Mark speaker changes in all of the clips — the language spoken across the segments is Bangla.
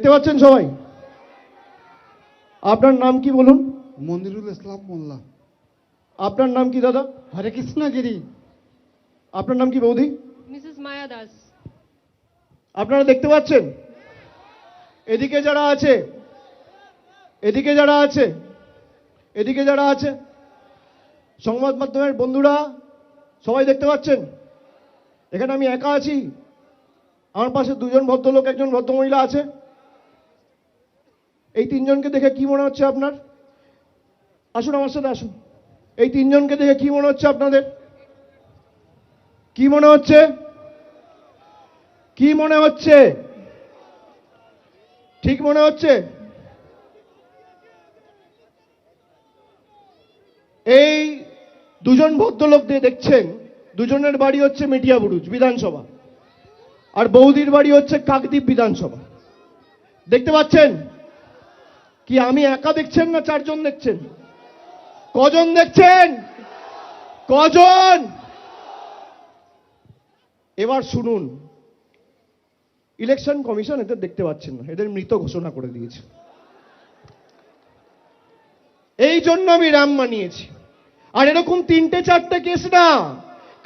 Speaker 1: দেখতে পাচ্ছেন সবাই? আপনার নাম কি বলুন?
Speaker 2: মনিরুল ইসলাম মোল্লা।
Speaker 1: আপনার নাম কি দাদা?
Speaker 2: হরে কৃষ্ণগিরি।
Speaker 1: আপনার নাম কি বৌদি?
Speaker 3: মিসেস মায়া দাস।
Speaker 1: আপনারা দেখতে পাচ্ছেন? এদিকে যারা আছে, এদিকে যারা আছে, এদিকে যারা আছে, সংবাদ মাধ্যমের বন্ধুরা সবাই দেখতে পাচ্ছেন? এখানে আমি একা আছি, আমার পাশে দুজন ভদ্রলোক, একজন ভদ্রমহিলা আছে। এই তিনজনকে দেখে কি মনে হচ্ছে আপনার? আসুন আমার সাথে আসুন। এই তিনজনকে দেখে কি মনে হচ্ছে আপনাদের? কি মনে হচ্ছে? কি মনে হচ্ছে? ঠিক মনে হচ্ছে? এই দুজন ভদ্রলোক দিয়ে দেখছেন, দুজনের বাড়ি হচ্ছে মেটিয়াবুরুজ বিধানসভা, আর বৌদির বাড়ি হচ্ছে কাকদ্বীপ বিধানসভা। দেখতে পাচ্ছেন? কি আমি একা দেখছেন না চারজন দেখছেন? কজন দেখছেন? কজন? এবার শুনুন, ইলেকশন কমিশন এদের দেখতে পাচ্ছেন না, এদের মৃত ঘোষণা করে দিয়েছে। এই জন্য আমি রাম মানিয়েছি। আর এরকম 3-4টে কেস না,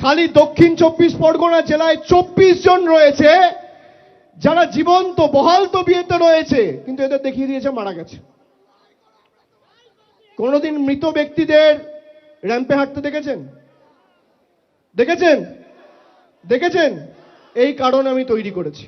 Speaker 1: খালি দক্ষিণ 24 পরগনা জেলায় 24 জন রয়েছে যারা জীবন্ত বহাল তবিয়তে রয়েছে, কিন্তু এদের দেখিয়ে দিয়েছে মারা গেছে। কোনোদিন মৃত ব্যক্তিদের র্যাম্পে হাঁটতে দেখেছেন? দেখেছেন? দেখেছেন? এই কারণ আমি তৈরি করেছি।